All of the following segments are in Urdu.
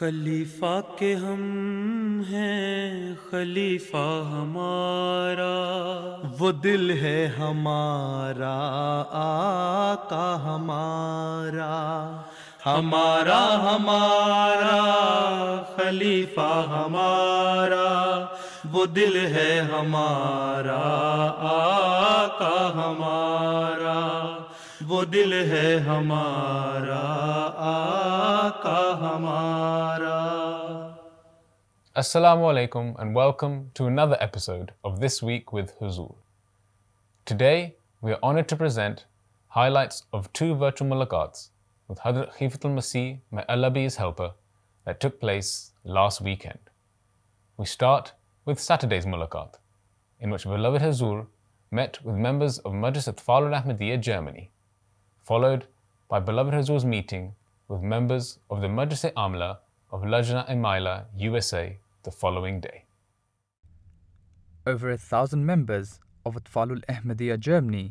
خلیفہ کے ہم ہیں خلیفہ ہمارا، وہ دل ہے ہمارا آقا ہمارا، ہمارا ہمارا خلیفہ ہمارا، وہ دل ہے ہمارا آقا ہمارا، وہ دل ہے ہمارا آقا ہمارا۔ Assalamu alaikum and welcome to another episode of This Week with Huzoor. Today we are honored to present highlights of two virtual mulaqats with Hazrat Khifatul Masih, may Allah be his helper, that took place last weekend. We start with Saturday's mulaqat, in which beloved Huzoor met with members of Majlis Atfal al-Ahmadiyya Germany, followed by beloved Huzoor's meeting with members of the Majlis-e-Amla of Lajna Imaila USA the following day. Over 1,000 members of Atfal al-Ahmadiyya Germany,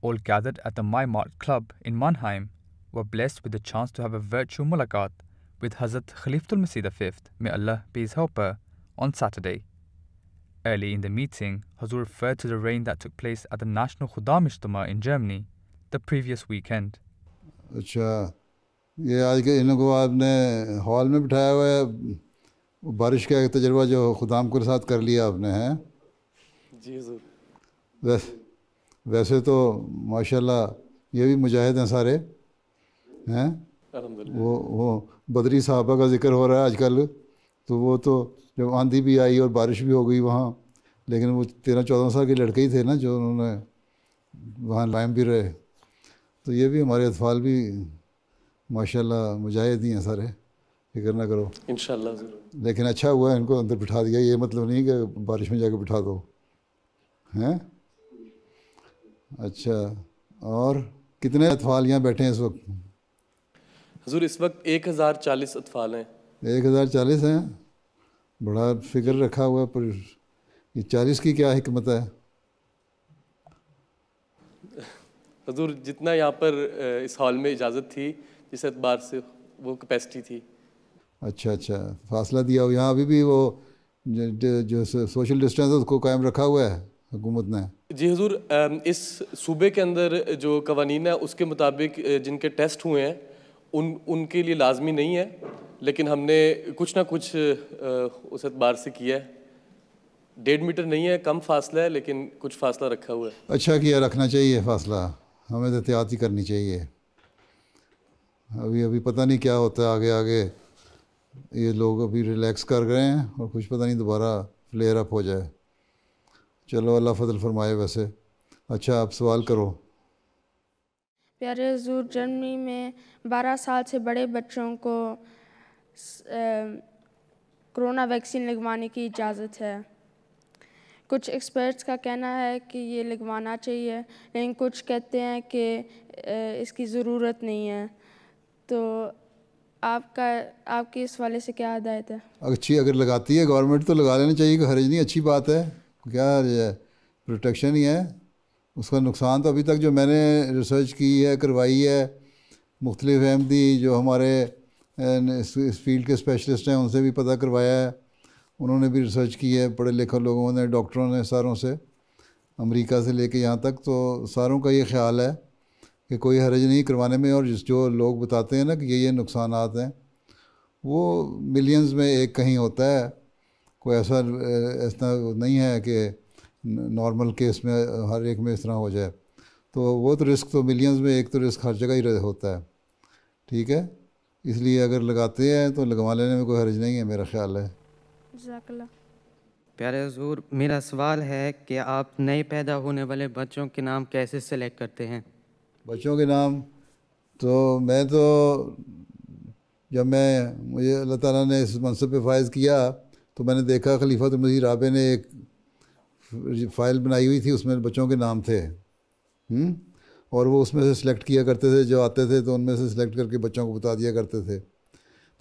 all gathered at the MyMart Club in Mannheim, were blessed with the chance to have a virtual mulaqat with Hazrat Khifatul Masih V, may Allah be his helper, on Saturday. Early in the meeting, Huzoor referred to the rain that took place at the National Khuddam Ijtima in Germany the previous weekend. اچھا، یہ آج کے ان کو آپ نے ہال میں بٹھایا ہوا ہے، بارش کا ایک تجربہ جو خدام کے ساتھ کر لیا آپ نے، ہیں؟ جی حضور۔ ویسے تو ماشاءاللہ یہ بھی مجاہد ہیں سارے، ہیں؟ وہ بدری صحابہ کا ذکر ہو رہا ہے آج کل، تو وہ تو جب آندھی بھی آئی اور بارش بھی ہو گئی وہاں، لیکن وہ 13-14 سال کے لڑکے ہی تھے نا جو انہوں نے وہاں لائم بھی رہے، تو یہ بھی ہمارے اطفال بھی ماشاءاللہ مجاہد ہی ہیں سارے، فکر نہ کرو انشاءاللہ ضرور۔ لیکن اچھا ہوا ہے ان کو اندر بٹھا دیا، یہ مطلب نہیں کہ بارش میں جا کے بٹھا دو، ہیں؟ اچھا، اور کتنے اطفال یہاں بیٹھے ہیں اس وقت؟ حضور اس وقت 1040 اطفال ہیں۔ 1040 ہیں، بڑا فکر رکھا ہوا ہے، پر یہ 40 کی کیا حکمت ہے؟ حضور جتنا یہاں پر اس ہال میں اجازت تھی جس اعتبار سے وہ کیپیسٹی تھی۔ اچھا، فاصلہ دیا ہو، یہاں ابھی بھی وہ جو سوشل ڈسٹینس ہے اس کو قائم رکھا ہوا ہے حکومت نے؟ جی حضور، اس صوبے کے اندر جو قوانین ہیں اس کے مطابق جن کے ٹیسٹ ہوئے ہیں ان کے لیے لازمی نہیں ہے، لیکن ہم نے کچھ نہ کچھ اس اعتبار سے کیا ہے۔ 1.5 میٹر نہیں ہے، کم فاصلہ ہے، لیکن کچھ فاصلہ رکھا ہوا ہے۔ اچھا کیا، رکھنا چاہیے فاصلہ، ہمیں تو احتیاط ہی کرنی چاہیے۔ ابھی پتہ نہیں کیا ہوتا ہے آگے، یہ لوگ ابھی ریلیکس کر گئے ہیں اور کچھ پتہ نہیں دوبارہ فلیئر اپ ہو جائے۔ چلو اللہ فضل فرمائے۔ ویسے اچھا، آپ سوال کرو۔ پیارے حضور، جرمنی میں 12 سال سے بڑے بچوں کو کرونا ویکسین لگوانے کی اجازت ہے۔ کچھ ایکسپرٹس کا کہنا ہے کہ یہ لگوانا چاہیے، لیکن کچھ کہتے ہیں کہ اس کی ضرورت نہیں ہے، تو آپ کی اس والے سے کیا ہدایت ہے؟ اچھی اگر لگاتی ہے گورنمنٹ تو لگا لینا چاہیے، کوئی حرج نہیں، اچھی بات ہے، کیا پروٹیکشن ہی ہے، اس کا نقصان تو ابھی تک جو میں نے ریسرچ کی ہے، کروائی ہے، مختلف احمدی جو ہمارے اس فیلڈ کے اسپیشلسٹ ہیں ان سے بھی پتہ کروایا ہے، انہوں نے بھی ریسرچ کی ہے، پڑھے لکھے لوگوں نے، ڈاکٹروں نے، ساروں سے، امریکہ سے لے کے یہاں تک، تو ساروں کا یہ خیال ہے کہ کوئی حرج نہیں کروانے میں، اور جو لوگ بتاتے ہیں نا کہ یہ نقصانات ہیں، وہ ملینز میں ایک کہیں ہوتا ہے، کوئی ایسا نہیں ہے کہ نارمل کیس میں ہر ایک میں اس طرح ہو جائے، تو وہ تو رسک تو ملینز میں ایک تو رسک ہر جگہ ہی ہوتا ہے، ٹھیک ہے؟ اس لیے اگر لگاتے ہیں تو لگوا لینے میں کوئی حرج نہیں ہے، میرا خیال ہے۔ جزاک اللہ۔ پیارے حضور، میرا سوال ہے کہ آپ نئے پیدا ہونے والے بچوں کے نام کیسے سلیکٹ کرتے ہیں؟ بچوں کے نام تو جب مجھے اللہ تعالیٰ نے اس منصب پہ فائز کیا تو میں نے دیکھا خلیفۃ المسیح رابع نے ایک فائل بنائی ہوئی تھی، اس میں بچوں کے نام تھے، اور وہ اس میں سے سلیکٹ کیا کرتے تھے، جو آتے تھے تو ان میں سے سلیکٹ کر کے بچوں کو بتا دیا کرتے تھے۔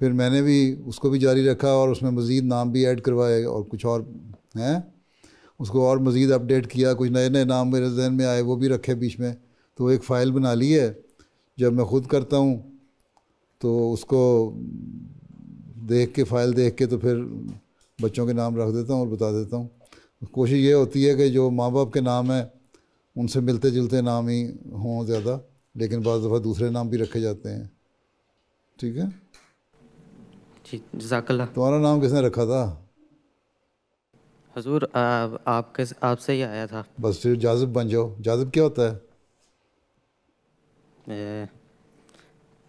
پھر میں نے بھی اس کو بھی جاری رکھا اور اس میں مزید نام بھی ایڈ کروائے اور کچھ اور ہیں، اس کو اور مزید اپڈیٹ کیا، کچھ نئے نئے نام میرے ذہن میں آئے وہ بھی رکھے بیچ میں، تو ایک فائل بنا لی ہے، جب میں خود کرتا ہوں تو اس کو دیکھ کے فائل دیکھ کے تو پھر بچوں کے نام رکھ دیتا ہوں اور بتا دیتا ہوں. کوشش یہ ہوتی ہے کہ جو ماں باپ کے نام ہیں ان سے ملتے جلتے نام ہی ہوں زیادہ, لیکن بعض دفعہ دوسرے نام بھی رکھے جاتے ہیں. ٹھیک ہے, جی جزاک اللہ. تمہارا نام کس نے رکھا تھا؟ حضور آپ سے ہی آیا تھا. بس پھر جاذب بن جاؤ. جاذب کیا ہوتا ہے؟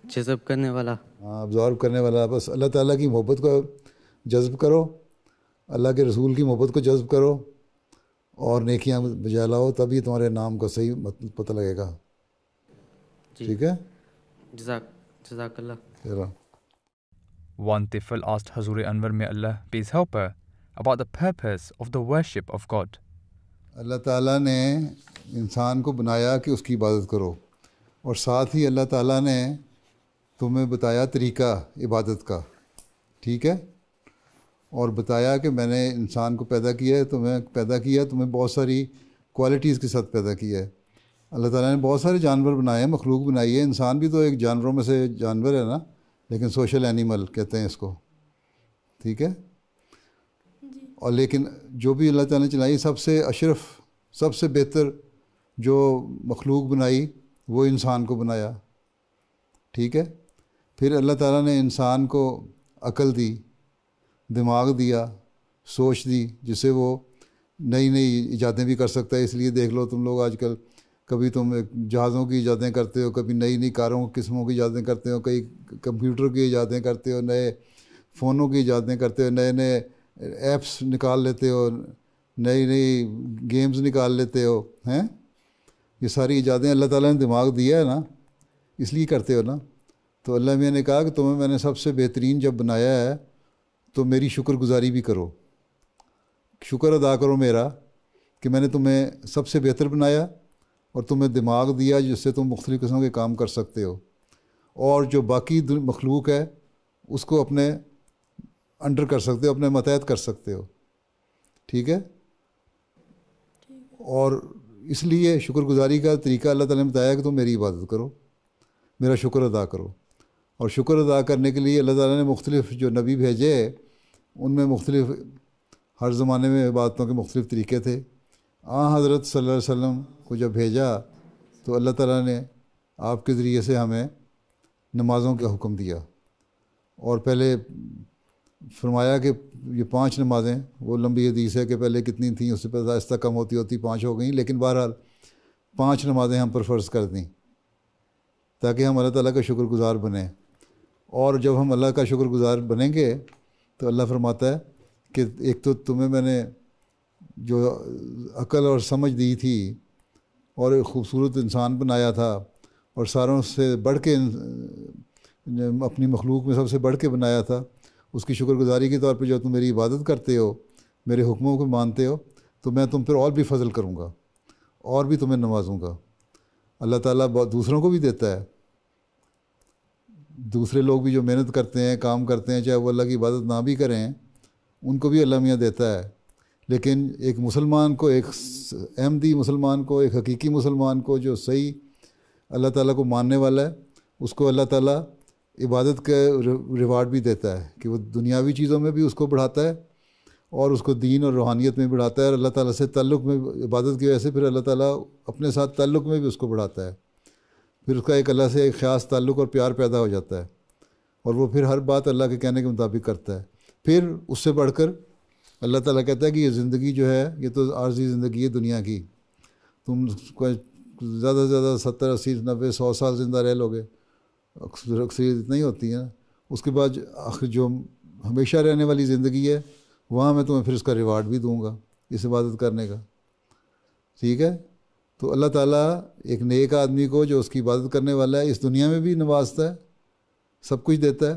جذب کرنے والا. ہاں, ابزارو کرنے والا. بس اللہ تعالیٰ کی محبت کو جذب کرو, اللہ کے رسول کی محبت کو جذب کرو اور نیکیاں بجا لاؤ, تبھی تمہارے نام کا صحیح پتہ لگے گا. ٹھیک ہے, جزاک اللہ. چلو. One Tifl asked Huzoor Anwar, may Allah be his helper, about the purpose of the worship of God. اللہ تعالیٰ نے انسان کو بنایا کہ اس کی عبادت کرو, اور ساتھ ہی اللہ تعالیٰ نے تمہیں بتایا طریقہ عبادت کا. ٹھیک ہے, اور بتایا کہ میں نے انسان کو پیدا کیا ہے, تمہیں بہت ساری کوالٹیز کے ساتھ پیدا کیا ہے. اللہ تعالیٰ نے بہت سارے جانور بنائے ہیں, مخلوق بنائی ہے. انسان بھی تو ایک جانوروں میں سے جانور ہے نا, لیکن سوشل اینیمل کہتے ہیں اس کو. ٹھیک ہے, اور لیکن جو بھی اللہ تعالیٰ نے چلائی, سب سے اشرف, سب سے بہتر جو مخلوق بنائی وہ انسان کو بنایا. ٹھیک ہے, پھر اللہ تعالیٰ نے انسان کو عقل دی, دماغ دیا, سوچ دی, جس سے وہ نئی نئی ایجادیں بھی کر سکتا ہے. اس لیے دیکھ لو تم لوگ آج کل, کبھی تم جہازوں کی ایجادیں کرتے ہو, کبھی نئی نئی کاروں قسموں کی ایجادیں کرتے ہو, کئی کمپیوٹر کی ایجادیں کرتے ہو, نئے فونوں کی ایجادیں کرتے ہو, نئے نئے ایپس نکال لیتے ہو, نئی نئی گیمز نکال لیتے ہو ہیں. یہ ساری ایجادیں اللہ تعالیٰ نے دماغ دیا ہے نا, اس لیے کرتے ہو نا. تو اللہ میاں نے کہا کہ تمہیں میں نے سب سے بہترین جب بنایا ہے تو میری شکر گزاری بھی کرو, شکر ادا کرو میرا کہ میں نے تمہیں سب سے بہتر بنایا اور تمہیں دماغ دیا جس سے تم مختلف قسم کے کام کر سکتے ہو, اور جو باقی مخلوق ہے اس کو اپنے انڈر کر سکتے ہو, اپنے ماتحت کر سکتے ہو. ٹھیک ہے, اور اس لیے شکر گزاری کا طریقہ اللہ تعالیٰ نے بتایا کہ تم میری عبادت کرو, میرا شکر ادا کرو. اور شکر ادا کرنے کے لیے اللہ تعالیٰ نے مختلف جو نبی بھیجے ان میں مختلف, ہر زمانے میں عبادتوں کے مختلف طریقے تھے. حضرت صلی اللہ علیہ وسلم کو جب بھیجا تو اللہ تعالیٰ نے آپ کے ذریعے سے ہمیں نمازوں کا حکم دیا, اور پہلے فرمایا کہ یہ 5 نمازیں, وہ لمبی حدیث ہے کہ پہلے کتنی تھیں, اس سے پہلے آہستہ کم ہوتی 5 ہو گئیں, لیکن بہرحال 5 نمازیں ہم پر فرض کر دیں تاکہ ہم اللہ تعالیٰ کا شکر گزار بنیں. اور جب ہم اللہ کا شکر گزار بنیں گے تو اللہ فرماتا ہے کہ ایک تو تمہیں میں نے جو عقل اور سمجھ دی تھی اور ایک خوبصورت انسان بنایا تھا, اور ساروں سے بڑھ کے اپنی مخلوق میں سب سے بڑھ کے بنایا تھا, اس کی شکر گزاری کے طور پہ جب تم میری عبادت کرتے ہو, میرے حکموں کو مانتے ہو, تو میں تم پر اور بھی فضل کروں گا اور بھی تمہیں نوازوں گا. اللہ تعالیٰ دوسروں کو بھی دیتا ہے, دوسرے لوگ بھی جو محنت کرتے ہیں, کام کرتے ہیں, چاہے وہ اللہ کی عبادت نہ بھی کریں, ان کو بھی اللہ میاں دیتا ہے. لیکن ایک مسلمان کو, ایک احمدی مسلمان کو, ایک حقیقی مسلمان کو جو صحیح اللہ تعالیٰ کو ماننے والا ہے, اس کو اللہ تعالیٰ عبادت کا ریوارڈ بھی دیتا ہے کہ وہ دنیاوی چیزوں میں بھی اس کو بڑھاتا ہے اور اس کو دین اور روحانیت میں بڑھاتا ہے, اور اللہ تعالیٰ سے تعلق میں عبادت کی وجہ سے پھر اللہ تعالیٰ اپنے ساتھ تعلق میں بھی اس کو بڑھاتا ہے. پھر اس کا ایک اللہ سے ایک خاص تعلق اور پیار پیدا ہو جاتا ہے, اور وہ پھر ہر بات اللہ کے کہنے کے مطابق کرتا ہے. پھر اس سے بڑھ کر اللہ تعالیٰ کہتا ہے کہ یہ زندگی جو ہے یہ تو عارضی زندگی ہے دنیا کی, تم زیادہ سے زیادہ 70 80 90 100 سال زندہ رہ لو گے, اکثریت اتنا ہی ہوتی ہے نا. اس کے بعد جو ہمیشہ رہنے والی زندگی ہے وہاں میں تمہیں پھر اس کا ریوارڈ بھی دوں گا اس عبادت کرنے کا. ٹھیک ہے, تو اللہ تعالیٰ ایک نیک آدمی کو جو اس کی عبادت کرنے والا ہے اس دنیا میں بھی نوازتا ہے, سب کچھ دیتا ہے,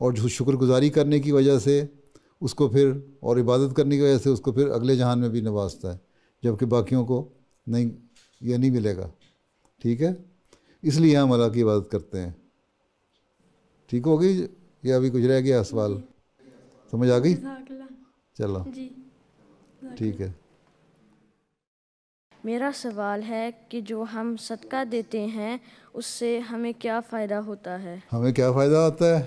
اور جو شکر گزاری کرنے کی وجہ سے اس کو پھر, اور عبادت کرنے کی وجہ سے اس کو پھر اگلے جہان میں بھی نوازتا ہے, جبکہ باقیوں کو نہیں, یہ نہیں ملے گا. ٹھیک ہے, اس لیے ہم اللہ کی عبادت کرتے ہیں. ٹھیک ہو گئی یا ابھی کچھ رہ گیا سوال؟ سمجھ آ گئی؟ چلو ٹھیک ہے. میرا سوال ہے کہ جو ہم صدقہ دیتے ہیں اس سے ہمیں کیا فائدہ ہوتا ہے؟ ہمیں کیا فائدہ ہوتا ہے؟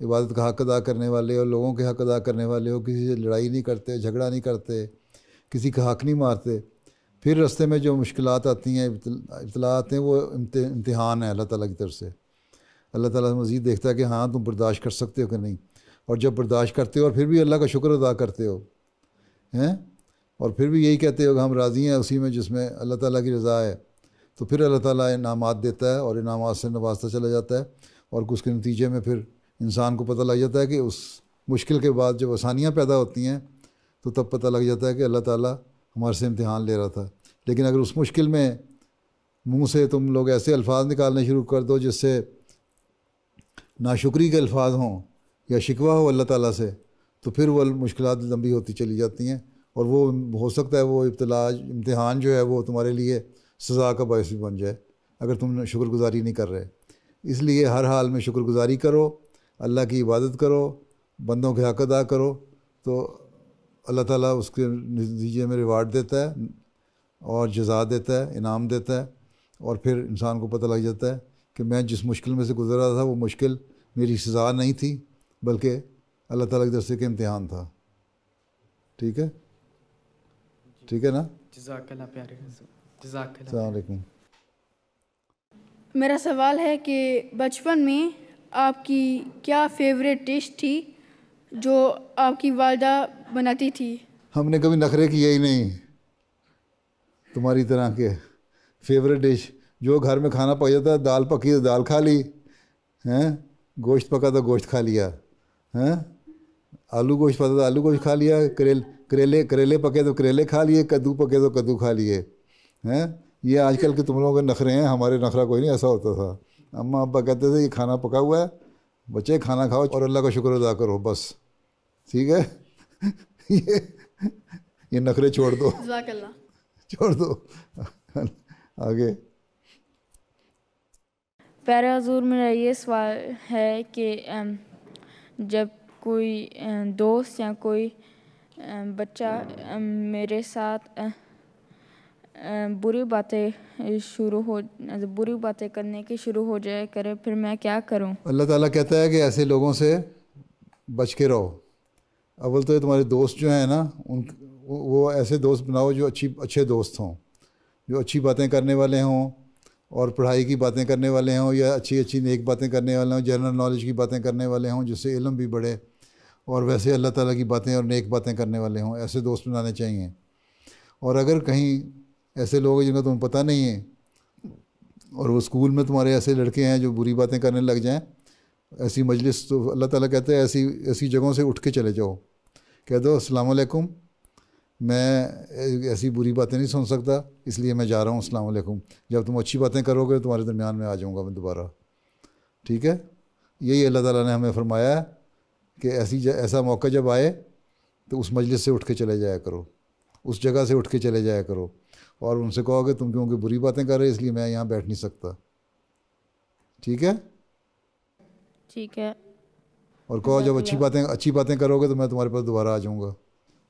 عبادت کا حق ادا کرنے والے ہو, لوگوں کے حق ادا کرنے والے ہو, کسی سے لڑائی نہیں کرتے, جھگڑا نہیں کرتے, کسی کا حق نہیں مارتے. پھر راستے میں جو مشکلات آتی ہیں, ابتلاءات ہیں, وہ امتحان ہے اللہ تعالیٰ کی طرف سے. اللہ تعالیٰ مزید دیکھتا ہے کہ ہاں تم برداشت کر سکتے ہو کہ نہیں. اور جب برداشت کرتے ہو اور پھر بھی اللہ کا شکر ادا کرتے ہو ہیں, اور پھر بھی یہی کہتے ہو کہ ہم راضی ہیں اسی میں جس میں اللہ تعالیٰ کی رضا ہے, تو پھر اللہ تعالیٰ انعامات دیتا ہے اور انعامات سے نوازتا چلا جاتا ہے. اور اس کے نتیجے میں پھر انسان کو پتہ لگ جاتا ہے کہ اس مشکل کے بعد جب آسانیاں پیدا ہوتی ہیں تو تب پتہ لگ جاتا ہے کہ اللہ تعالیٰ ہمارے سے امتحان لے رہا تھا. لیکن اگر اس مشکل میں منہ سے تم لوگ ایسے الفاظ نکالنے شروع کر دو جس سے ناشکری کے الفاظ ہوں یا شکوہ ہو اللہ تعالیٰ سے, تو پھر وہ مشکلات لمبی ہوتی چلی جاتی ہیں, اور وہ ہو سکتا ہے وہ امتحان جو ہے وہ تمہارے لیے سزا کا باعث بھی بن جائے اگر تم شکر گزاری نہیں کر رہے. اس لیے ہر حال میں شکر گزاری کرو, اللہ کی عبادت کرو, بندوں کے حق ادا کرو, تو اللہ تعالیٰ اس کے نتیجے میں ریوارڈ دیتا ہے اور جزا دیتا ہے, انعام دیتا ہے. اور پھر انسان کو پتہ لگ جاتا ہے کہ میں جس مشکل میں سے گزر رہا تھا وہ مشکل میری سزا نہیں تھی بلکہ اللہ تعالیٰ کی طرف سے کہ امتحان تھا. ٹھیک ہے, ٹھیک ہے نا. جزاک اللہ پیارے حضور, جزاک اللہ. السلام علیکم. میرا سوال ہے کہ بچپن میں آپ کی کیا فیوریٹ ڈش تھی جو آپ کی والدہ بناتی تھی؟ ہم نے کبھی نخرے کیے ہی نہیں تمہاری طرح کے. فیوریٹ ڈش جو گھر میں کھانا پک جاتا ہے, دال پکی تو دال کھا لی ہیں, گوشت پکا تو گوشت کھا لیا ہیں, آلو گوشت پکا تو آلو گوشت کھا لیا, کریلے پکے تو کریلے کھا لیے, کدو پکے تو کدو کھا لیے ہیں. یہ آج کل کے تم لوگوں کے نخرے ہیں, ہمارے نخرہ کوئی نہیں ایسا ہوتا تھا. اماں ابا کہتے تھے یہ کھانا پکا ہوا ہے, بچے کھانا کھاؤ اور اللہ کا شکر ادا کرو بس. ٹھیک ہے, یہ نخرے چھوڑ دو, جزاک اللہ. چھوڑ دو. آگے. پیارے حضور, میرا یہ سوال ہے کہ جب کوئی دوست یا کوئی بچہ میرے ساتھ بری باتیں کرنے کی شروع ہو جائے کرے, پھر میں کیا کروں؟ اللہ تعالیٰ کہتا ہے کہ ایسے لوگوں سے بچ کے رہو. اول تو یہ تمہارے دوست جو ہیں نا, وہ ایسے دوست بناؤ جو اچھے دوست ہوں, جو اچھی باتیں کرنے والے ہوں اور پڑھائی کی باتیں کرنے والے ہوں, یا اچھی نیک باتیں کرنے والے ہوں, جنرل نالج کی باتیں کرنے والے ہوں جس سے علم بھی بڑھے, اور ویسے اللہ تعالیٰ کی باتیں اور نیک باتیں کرنے والے ہوں. ایسے دوست بنانے چاہیے. اور اگر کہیں ایسے لوگ ہیں جن کا تمہیں پتہ نہیں ہے اور وہ اسکول میں تمہارے ایسے لڑکے ہیں جو بری باتیں کرنے لگ جائیں, ایسی مجلس, تو اللہ تعالیٰ کہتے ہیں ایسی جگہوں سے اٹھ کے چلے جاؤ. کہہ دو السلام علیکم, میں ایسی بری باتیں نہیں سن سکتا اس لیے میں جا رہا ہوں, السلام علیکم. جب تم اچھی باتیں کرو گے تمہارے درمیان میں آ جاؤں گا میں دوبارہ. ٹھیک ہے, یہی اللہ تعالیٰ نے ہمیں فرمایا ہے کہ ایسا موقع جب آئے تو اس مجلس سے اٹھ کے چلے جایا کرو, اس جگہ سے اٹھ کے چلے جایا کرو, اور ان سے کہو کہ تم کیونکہ بری باتیں کر رہے اس لیے میں یہاں بیٹھ نہیں سکتا. ٹھیک ہے, ٹھیک ہے. اور کہو جب اچھی باتیں کرو گے تو میں تمہارے پاس دوبارہ آ جاؤں گا.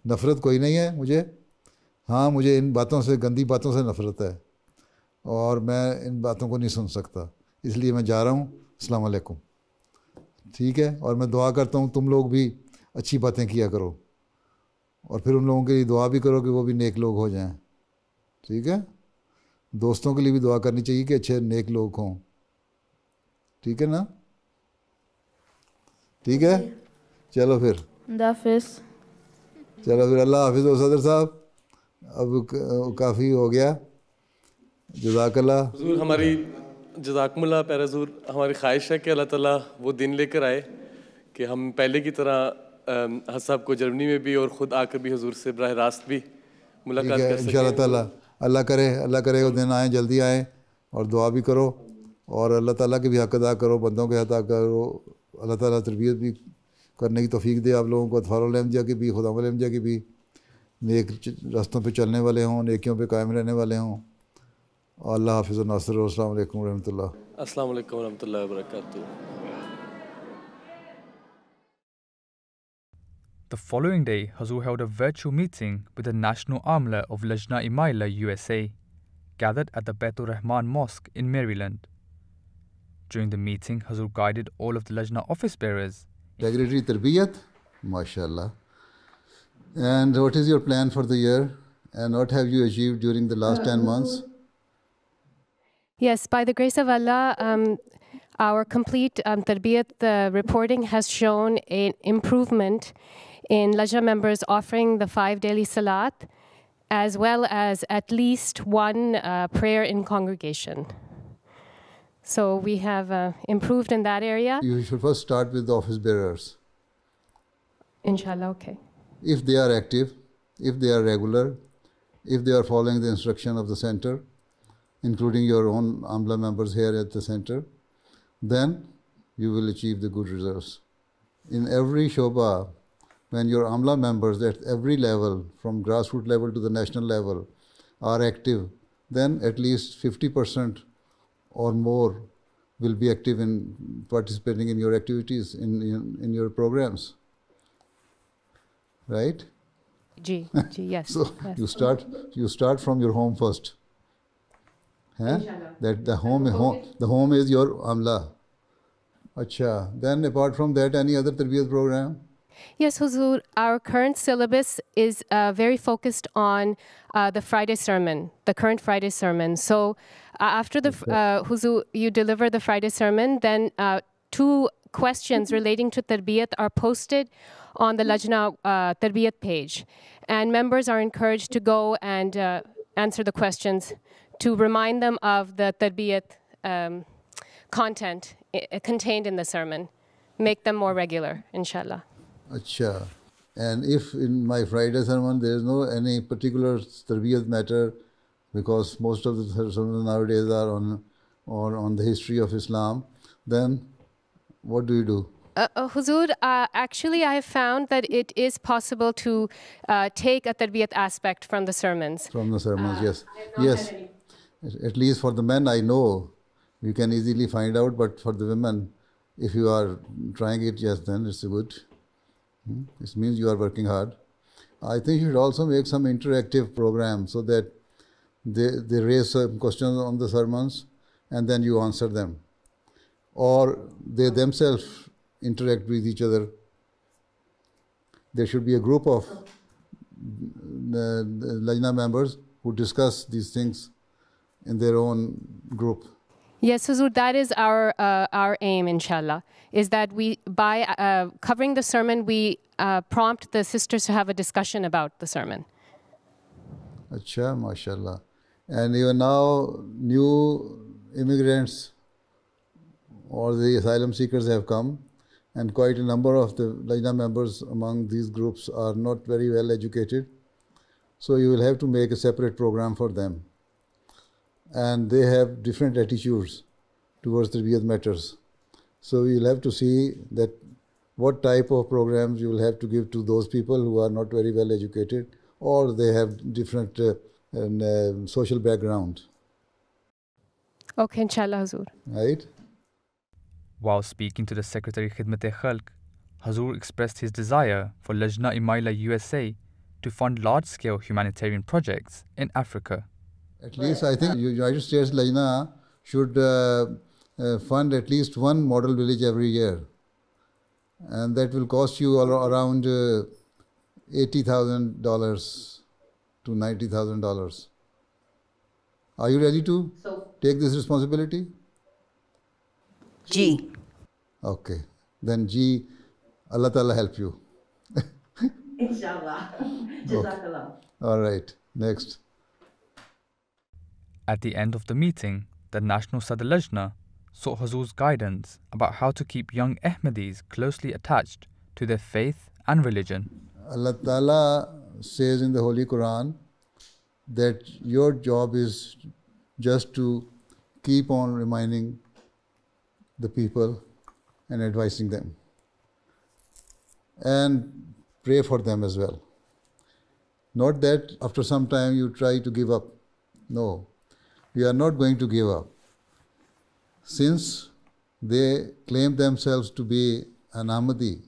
نفرت کوئی نہیں ہے مجھے, ہاں مجھے ان باتوں سے, گندی باتوں سے نفرت ہے, اور میں ان باتوں کو نہیں سن سکتا اس لیے میں جا رہا ہوں, السلام علیکم. ٹھیک ہے, اور میں دعا کرتا ہوں تم لوگ بھی اچھی باتیں کیا کرو, اور پھر ان لوگوں کے لیے دعا بھی کرو کہ وہ بھی نیک لوگ ہو جائیں. ٹھیک ہے, دوستوں کے لیے بھی دعا کرنی چاہیے کہ اچھے نیک لوگ ہوں. ٹھیک ہے نا, ٹھیک ہے. چلو پھر اللہ حافظ. چلو پھر اللہ حافظ. و صدر صاحب اب کافی ہو گیا, جزاک اللہ. حضور ہماری جزاکم اللہ پیارے حضور, ہماری خواہش ہے کہ اللہ تعالیٰ وہ دن لے کر آئے کہ ہم پہلے کی طرح حضرت صاحب کو جرمنی میں بھی اور خود آ کر بھی حضور سے براہ راست بھی ملاقات کر سکیں. ان شاء اللہ تعالیٰ اللہ کرے وہ دن آئیں, جلدی آئیں, اور دعا بھی کرو اور اللہ تعالیٰ کے بھی حق ادا کرو, بندوں کے حق ادا کرو. اللہ تعالیٰ تربیت بھی کرنے کی توفیق دے آپ لوگوں کو, اطفال الانبیاء کی بھی, خدام الانبیاء کی بھی, نیک راستوں پہ چلنے والے ہوں, نیکیوں پہ قائم رہنے والے ہوں. اللہ حافظ و ناصر. السلام علیکم ورحمۃ اللہ. السلام علیکم ورحمۃ اللہ وبرکاتہ. The following day, Huzoor held a virtual meeting with the National Amla of Lajna Imaila, USA, gathered at the Baitur Rahman Mosque in Maryland. During the meeting, Huzoor guided all of the Lajna office bearers Integrity Tarbiyat, mashallah. And what is your plan for the year? And what have you achieved during the last 10 months? Yes, by the grace of Allah, our complete Tarbiyat reporting has shown an improvement in Lajna members offering the 5 daily salat, as well as at least one prayer in congregation. So we have improved in that area. You should first start with the office bearers. Inshallah, okay. If they are active, if they are regular, if they are following the instruction of the center, including your own Amla members here at the center, then you will achieve the good results. In every Shoba, when your Amla members at every level, from grassroots level to the national level, are active, then at least 50% or more will be active in participating in your activities, in your programs. Right? Ji, yes. So yes. you start from your home first. Huh? That the home is your Amla. Acha. Then apart from that, any other Tarbiyat program? Yes, Huzoor, our current syllabus is very focused on the Friday sermon, the current Friday sermon. So after the Huzoor, you deliver the Friday sermon, then 2 questions relating to Tarbiyat are posted on the Lajna Tarbiyat page. And members are encouraged to go and answer the questions to remind them of the Tarbiyat content contained in the sermon. Make them more regular, inshallah. Acha. And if in my Friday sermon there is no any particular Tarbiyat matter, because most of the sermons nowadays are on the history of Islam, then what do you do? Huzoor, actually I have found that it is possible to take a Tarbiyat aspect from the sermons. From the sermons, yes. Yes. At least for the men, I know you can easily find out, but for the women, if you are trying it, yes, then it's good. This means you are working hard. I think you should also make some interactive program so that they raise some questions on the sermons and then you answer them. Or they themselves interact with each other. There should be a group of the Lajna members who discuss these things in their own group. Yes, Huzoor, that is our aim, inshallah, is that we, by covering the sermon, we prompt the sisters to have a discussion about the sermon. Acha, mashallah. And even now, new immigrants or the asylum seekers have come, and quite a number of the Lajna members among these groups are not very well educated. So you will have to make a separate program for them. And they have different attitudes towards Tarbiyat matters. So you'll have to see that what type of programs you will have to give to those people who are not very well educated or they have different social background. Okay, inshallah, Huzoor. Right? While speaking to the Secretary Khidmat-e-Khalq, Huzoor expressed his desire for Lajna Imaila USA to fund large-scale humanitarian projects in Africa. At least I think United States Lajna should fund at least one model village every year. And that will cost you around $80,000 to $90,000. Are you ready to take this responsibility? Ji. Okay. Then Ji, Allah Ta'ala help you. Inshallah. Jazakallah. All right. Next. At the end of the meeting, the National Sadr Lajna sought Huzoor's guidance about how to keep young Ahmadis closely attached to their faith and religion. Allah Ta'ala says in the Holy Quran that your job is just to keep on reminding the people and advising them. And pray for them as well. Not that after some time you try to give up. No. We are not going to give up. Since they claim themselves to be an Ahmadi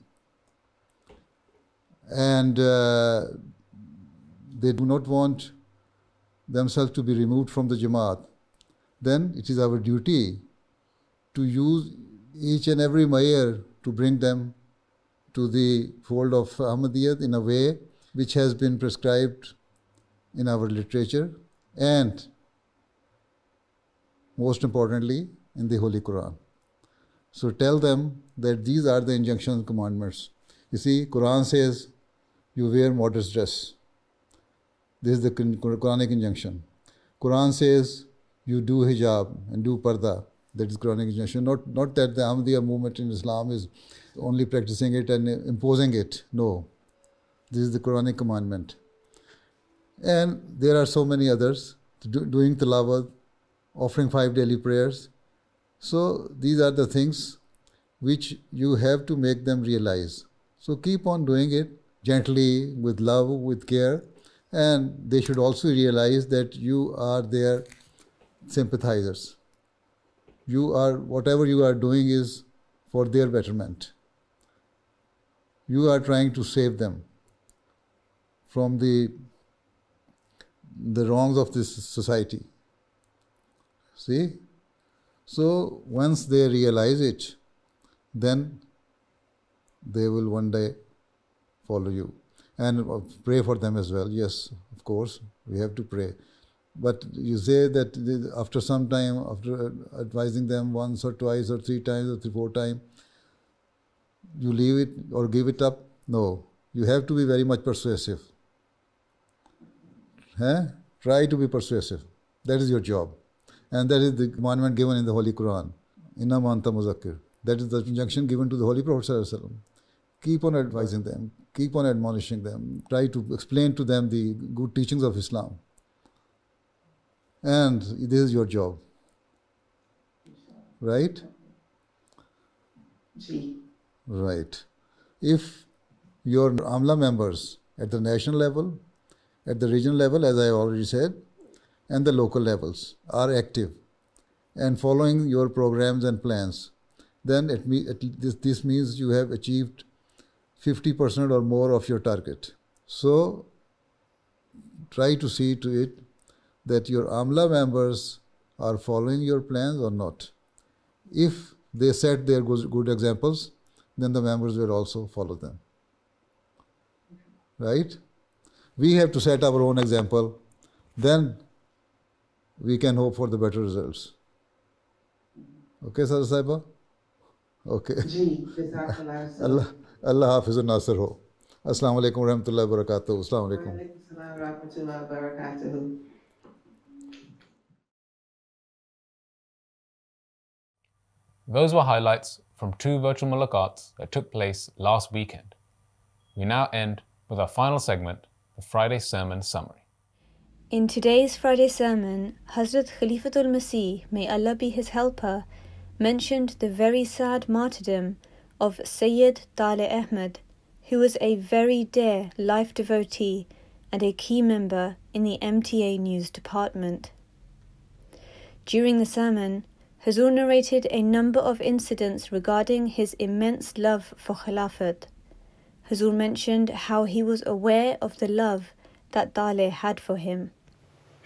and they do not want themselves to be removed from the Jamaat, then it is our duty to use each and every mayor to bring them to the fold of Ahmadiyyat in a way which has been prescribed in our literature and most importantly in the Holy Quran. So tell them that these are the injunctions and commandments. You see, Quran says you wear modest dress. This is the Quranic injunction. Quran says you do hijab and do parda. That is Quranic injunction. Not that the Ahmadiyya movement in Islam is only practicing it and imposing it. No. This is the Quranic commandment. And there are so many others. Doing tilawat, offering 5 daily prayers. So these are the things which you have to make them realize. So keep on doing it gently, with love, with care. And they should also realize that you are their sympathizers. Whatever you are doing is for their betterment. You are trying to save them from the wrongs of this society. See? So once they realize it, then they will one day follow you. And pray for them as well. Yes, of course, we have to pray. But you say that after some time, after advising them once or twice or 3 times or 4 times, you leave it or give it up? No. You have to be very much persuasive. Try to be persuasive. That is your job. And that is the commandment given in the Holy Quran. Inna ma anta muzakkir. That is the injunction given to the Holy Prophet ﷺ. Keep on advising them. Keep on admonishing them. Try to explain to them the good teachings of Islam. And this is your job. Right? Right. If your Amla members at the national level, at the regional level, as I already said, and the local levels are active and following your programs and plans, then this means you have achieved 50% or more of your target. So try to see to it that your Amla members are following your plans or not. If they set their good examples, then the members will also follow them. Right? We have to set our own example, then we can hope for the better results. Okay, Sir Saiba? Okay. Allah Hafiz and Nasir ho. Assalamu alaikum wa rahmatullahi wa barakatuh. Assalamu alaikum. Those were highlights from 2 virtual mulaqats that took place last weekend. We now end with our final segment, the Friday Sermon Summary. In today's Friday sermon, Hazrat Khalifatul Masih, may Allah be his helper, mentioned the very sad martyrdom of Sayyid Taleh Ahmed, who was a very dear life devotee and a key member in the MTA News department. During the sermon, Huzoor narrated a number of incidents regarding his immense love for Khilafat. Huzoor mentioned how he was aware of the love that Taleh had for him.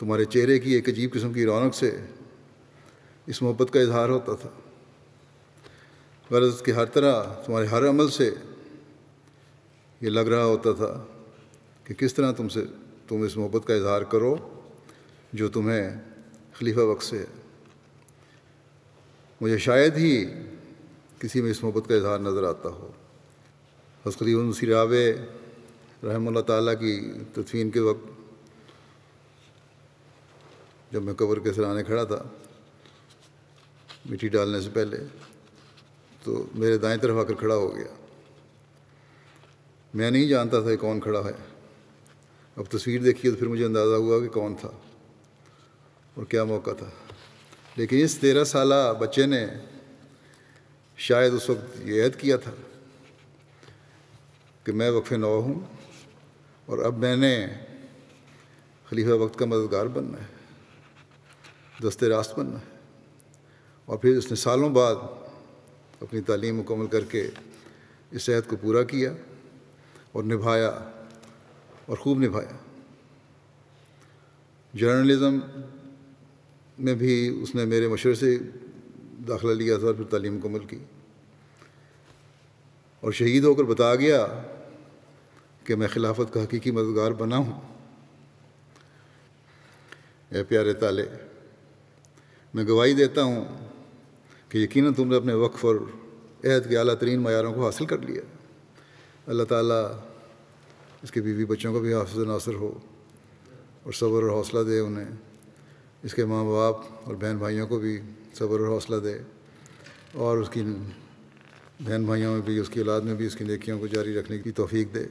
تمہارے چہرے کی ایک عجیب قسم کی رونق سے اس محبت کا اظہار ہوتا تھا، غرض کہ ہر طرح تمہارے ہر عمل سے یہ لگ رہا ہوتا تھا کہ کس طرح تم اس محبت کا اظہار کرو جو تمہیں خلیفہ وقت سے ہے۔ مجھے شاید ہی کسی میں اس محبت کا اظہار نظر آتا ہو۔ حضرت خلیفہ مسیح رابع رحمہ اللہ تعالیٰ کی تدفین کے وقت جب میں قبر کے سرانے کھڑا تھا مٹی ڈالنے سے پہلے، تو میرے دائیں طرف آ کر کھڑا ہو گیا۔ میں نہیں جانتا تھا کہ کون کھڑا ہے، اب تصویر دیکھی تو پھر مجھے اندازہ ہوا کہ کون تھا اور کیا موقع تھا۔ لیکن اس 13 سالہ بچے نے شاید اس وقت یہ عہد کیا تھا کہ میں وقف نو ہوں اور اب میں نے خلیفہ وقت کا مددگار بننا ہے، دست راست بننا ہے۔ اور پھر اس نے سالوں بعد اپنی تعلیم مکمل کر کے اس عہد کو پورا کیا اور نبھایا، اور خوب نبھایا۔ جرنلزم میں بھی اس نے میرے مشورے سے داخلہ لیا تھا اور پھر تعلیم مکمل کی، اور شہید ہو کر بتا گیا کہ میں خلافت کا حقیقی مددگار بنا ہوں۔ اے پیارے تالے، میں گواہی دیتا ہوں کہ یقیناً تم نے اپنے وقف اور عہد کے اعلیٰ ترین معیاروں کو حاصل کر لیا۔ اللہ تعالیٰ اس کے بیوی بچوں کو بھی حافظ ناصر ہو اور صبر اور حوصلہ دے انہیں، اس کے ماں باپ اور بہن بھائیوں کو بھی صبر اور حوصلہ دے، اور اس کی بہن بھائیوں میں بھی، اس کی اولاد میں بھی اس کی نیکیوں کو جاری رکھنے کی توفیق دے۔